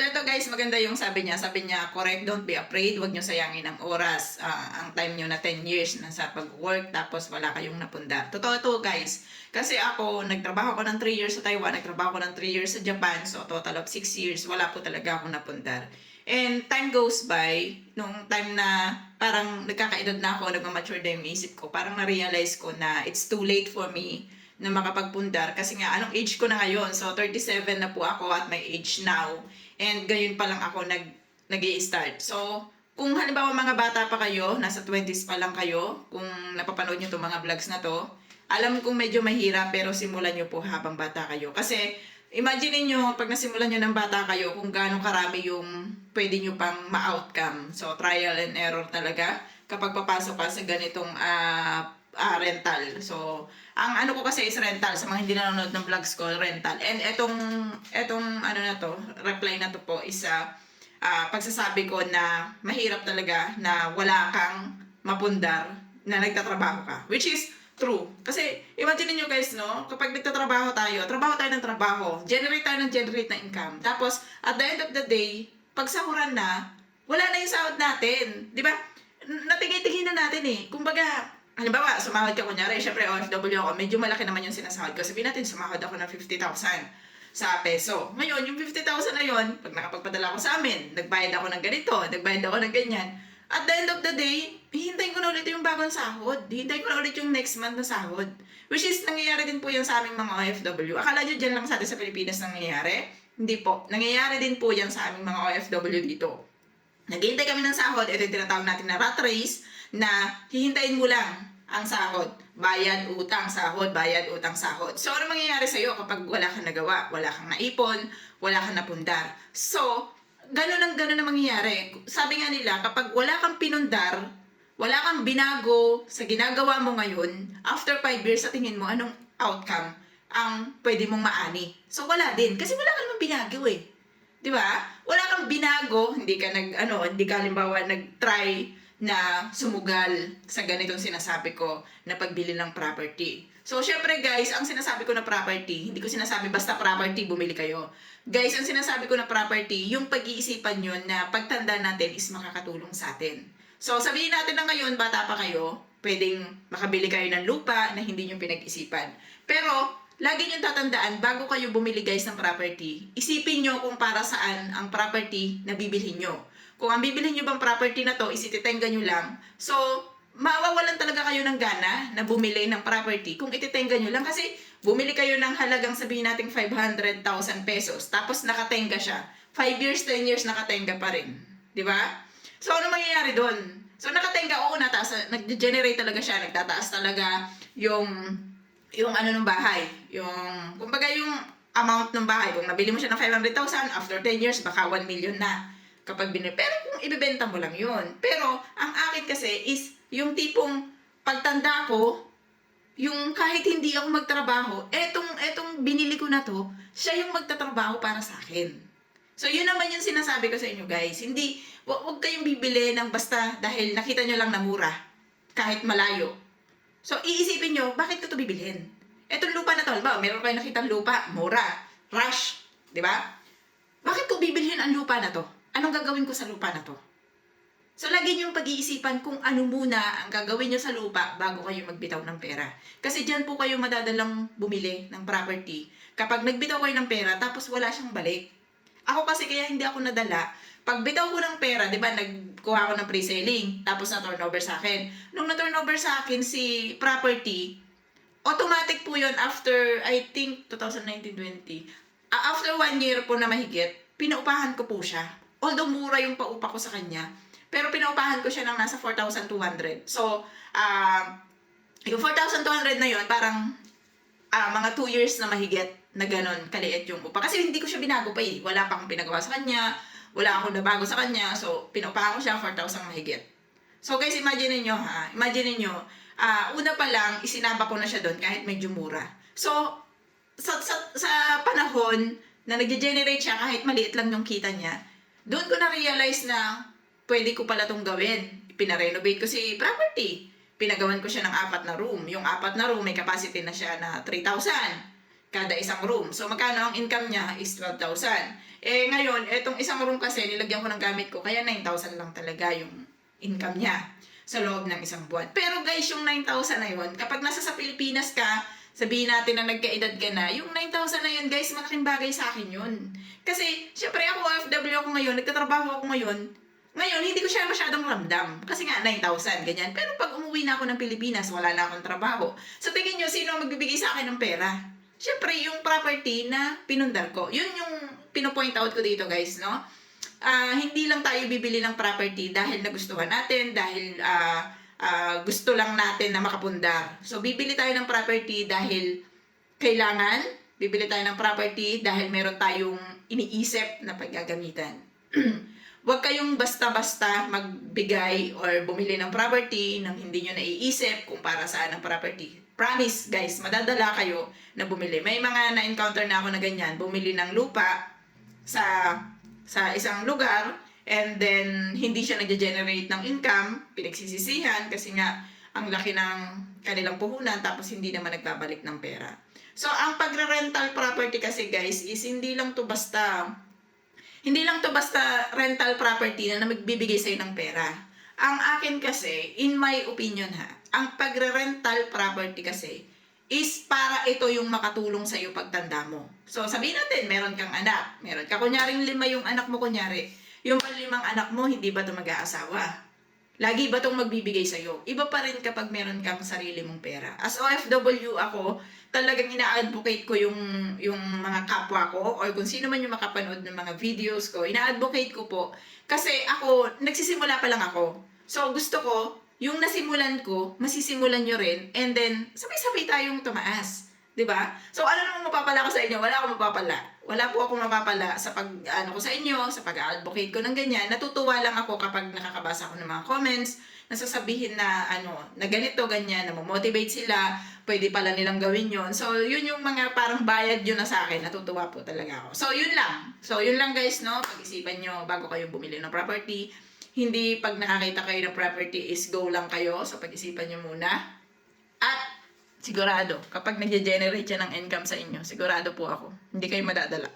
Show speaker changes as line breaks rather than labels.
So ito guys, maganda yung sabi niya. Sabi niya, correct, don't be afraid. Huwag niyo sayangin ang oras. Ang time niyo na 10 years na sa pag-work tapos wala kayong napundar. Totoo to guys. Kasi ako, nagtrabaho ko ng 3 years sa Taiwan, nagtrabaho ko ng 3 years sa Japan. So total of 6 years, wala po talaga akong napundar. And time goes by, nung time na parang nagkakaedad na ako, nagmamature na yung isip ko, parang na-realize ko na it's too late for me na makapagpundar. Kasi nga, anong age ko na ngayon? So, 37 na po ako at my age now. And gayon pa lang ako nag-i-start. So, kung halimbawa mga bata pa kayo, nasa 20s pa lang kayo, kung napapanood nyo itong mga vlogs na to, alam kong medyo mahirap pero simulan nyo po habang bata kayo. Kasi, imagine niyo pag nasimulan nyo ng bata kayo, kung gaano karami yung pwede nyo pang ma-outcome. So, trial and error talaga kapag papasok ka sa ganitong rental. So, ang ano ko kasi is rental. Sa mga hindi nanonood ng vlogs ko, rental. And etong ano na to, reply na to po is pagsasabi ko na mahirap talaga na wala kang mapundar na nagtatrabaho ka. Which is true. Kasi, imagine niyo guys, no? Kapag nagtatrabaho tayo ng trabaho, generate tayo ng generate na income. Tapos, at the end of the day, pag sahuran na, wala na yung sahod natin. Di ba? Natigay-tigay na natin eh. Kumbaga, halimbawa, sumahod ka kunyari, syempre OFW ako, medyo malaki naman yung sinasahod ko. Sabihin natin, sumahod ako ng 50,000 sa peso. Ngayon, yung 50,000 na yun, pag nakapagpadala ko sa amin, nagbayad ako ng ganito, nagbayad ako ng ganyan, at the end of the day, hihintayin ko na ulit yung bagong sahod. Hihintayin ko na ulit yung next month na sahod. Which is, nangyayari din po yan sa aming mga OFW. Akala nyo dyan lang sa atin sa Pilipinas nangyayari? Hindi po. Nangyayari din po yan sa aming mga OFW dito. Naghihintay kami ng sahod, ito yung tinatawag natin na rat race, na hihintayin mo lang ang sahod. Bayad, utang, sahod, bayad, utang, sahod. So, ano mangyayari sa'yo kapag wala kang nagawa, wala kang naipon, wala kang napundar? So, ganun ang mangyayari. Sabi nga nila, kapag wala kang pinundar, wala kang binago sa ginagawa mo ngayon, after 5 years, sa tingin mo, anong outcome ang pwede mong maani? So, wala din. Kasi wala ka naman binago eh. Di ba? Wala kang binago, hindi ka halimbawa nag-try na sumugal sa ganitong sinasabi ko na pagbili ng property. So, syempre guys, ang sinasabi ko na property, hindi ko sinasabi basta property, bumili kayo. Guys, ang sinasabi ko na property, yung pag-iisipan nyo na pagtanda natin is makakatulong sa atin. So, sabihin natin na ngayon, bata pa kayo, pwedeng makabili kayo ng lupa na hindi nyo pinag-isipan. Pero, lagi nyo tatandaan, bago kayo bumili guys ng property, isipin nyo kung para saan ang property na bibilhin nyo. Kung ang bibilhin nyo bang property na to, isititenga nyo lang. So, mawawalan talaga kayo ng gana na bumili ng property kung ititenga nyo lang. Kasi, bumili kayo ng halagang sabihin natin 500,000 pesos, tapos nakatenga siya. 5 years, 10 years, nakatenga pa rin. Di ba? So, ano mangyayari doon? So, nakatenga, oo, nag-generate talaga siya, nagtataas talaga yung ano ng bahay. Kumbaga yung amount ng bahay. Kung nabili mo siya ng 500,000, after 10 years, baka 1 million na. Kapag binili. Pero kung ibebenta mo lang yun. Pero, ang akin kasi is, yung tipong pagtanda ko, yung kahit hindi ako magtrabaho, etong binili ko na to, siya yung magtatrabaho para sa akin. So, yun naman yung sinasabi ko sa inyo guys. Hindi, wag kayong bibili ng basta dahil nakita nyo lang na mura. Kahit malayo. So, iisipin nyo, bakit ko ito bibilhin? Etong lupa na to, meron kayo nakitang lupa, mura, rush, di ba? Bakit ko bibilhin ang lupa na to? Anong gagawin ko sa lupa na to? So, lagi niyong pag-iisipan kung ano muna ang gagawin niyo sa lupa bago kayo magbitaw ng pera. Kasi dyan po kayo madadalang bumili ng property kapag nagbitaw kayo ng pera tapos wala siyang balik. Ako kasi kaya hindi ako nadala. Pag bitaw ko ng pera, di ba, nagkuha ako ng pre-selling, tapos na-turnover sa akin. Nung na-turnover sa akin si property, automatic po yun after, I think, 2019-20. After 1 year po na mahigit, pinaupahan ko po siya. Although mura yung paupa ko sa kanya, pero pinaupahan ko siya ng nasa 4,200. So, yung 4,200 na yun, parang mga 2 years na mahigit na ganon, kaliit yung upa. Kasi hindi ko siya binago pa eh. Wala pa akong pinagawa sa kanya, wala akong nabago sa kanya. So, pinaupahan ko siya 4,000 mahigit. So, guys, imagine niyo una pa lang, isinaba ko na siya doon kahit medyo mura. So, sa panahon na nag-generate siya kahit maliit lang yung kita niya, doon ko na-realize na pwede ko pala itong gawin. Pinarenovate ko si property. Pinagawan ko siya ng 4 na room. Yung 4 na room, may capacity na siya na 3,000. kada isang room. So, magkano ang income niya is 12,000. Ngayon, etong isang room kasi, nilagyan ko ng gamit ko, kaya 9,000 lang talaga yung income niya sa loob ng isang buwan. Pero guys, yung 9,000 na yun, kapag nasa sa Pilipinas ka, sabihin natin na nagkaedad ka na, yung 9,000 na yun, guys, malaking bagay sa akin yun. Kasi, syempre ako, OFW ako ngayon, nagtatrabaho ako ngayon, hindi ko siya masyadong ramdam. Kasi nga, 9,000, ganyan. Pero pag umuwi na ako ng Pilipinas, wala na akong trabaho. So, tingin nyo, sino ang magbibigay sa akin ng pera? Syempre, yung property na pinundar ko. Yun yung pinopoint out ko dito, guys, no? Hindi lang tayo bibili ng property dahil nagustuhan natin, dahil gusto lang natin na makapundar. So, bibili tayo ng property dahil kailangan, bibili tayo ng property dahil meron tayong iniisip na paggagamitan. Huwag kayong basta-basta magbigay or bumili ng property nang hindi nyo naiisip kung para saan ang property. Promise, guys, madadala kayo na bumili. May mga na-encounter na ako na ganyan, bumili ng lupa sa isang lugar and then hindi siya nag-generate ng income, pinagsisisihan kasi nga ang laki ng kanilang puhunan tapos hindi naman nagbabalik ng pera. So, ang pagre-rental property kasi, guys, is hindi lang to basta rental property na magbibigay sa'yo ng pera. Ang akin kasi, in my opinion ang pagre-rental property kasi is para ito yung makatulong sa'yo pagtanda mo. So, sabihin natin, meron kang anak. Meron ka, kunyaring 5 yung anak mo, kunyari. Yung 5 anak mo, hindi ba ito mag-aasawa? Lagi ba itong magbibigay sa'yo? Iba pa rin kapag meron kang sarili mong pera. As OFW ako, talagang ina-advocate ko yung mga kapwa ko or kung sino man yung makapanood ng mga videos ko, ina-advocate ko po. Kasi ako, nagsisimula pa lang ako. So, gusto ko, yung nasimulan ko, masisimulan nyo rin, and then, sabay-sabay tayong tumaas. 'Di ba? So, ano namang mapapala ko sa inyo? Wala akong mapapala. Wala po akong mapapala sa ko sa inyo, sa pag-advocate ko ng ganyan. Natutuwa lang ako kapag nakakabasa ko ng mga comments, nasasabihin na, na ganito, ganyan, na motivate sila, pwede pala nilang gawin yon. So, yun yung mga parang bayad yun na sa akin. Natutuwa po talaga ako. So, yun lang. So, yun lang guys, no? Pag-isipan nyo bago kayo bumili ng property. Hindi pag nakakita kayo ng property is go lang kayo. So, pag-isipan nyo muna. At sigurado, kapag nag-generate siya ng income sa inyo, sigurado po ako, hindi kayo madadala.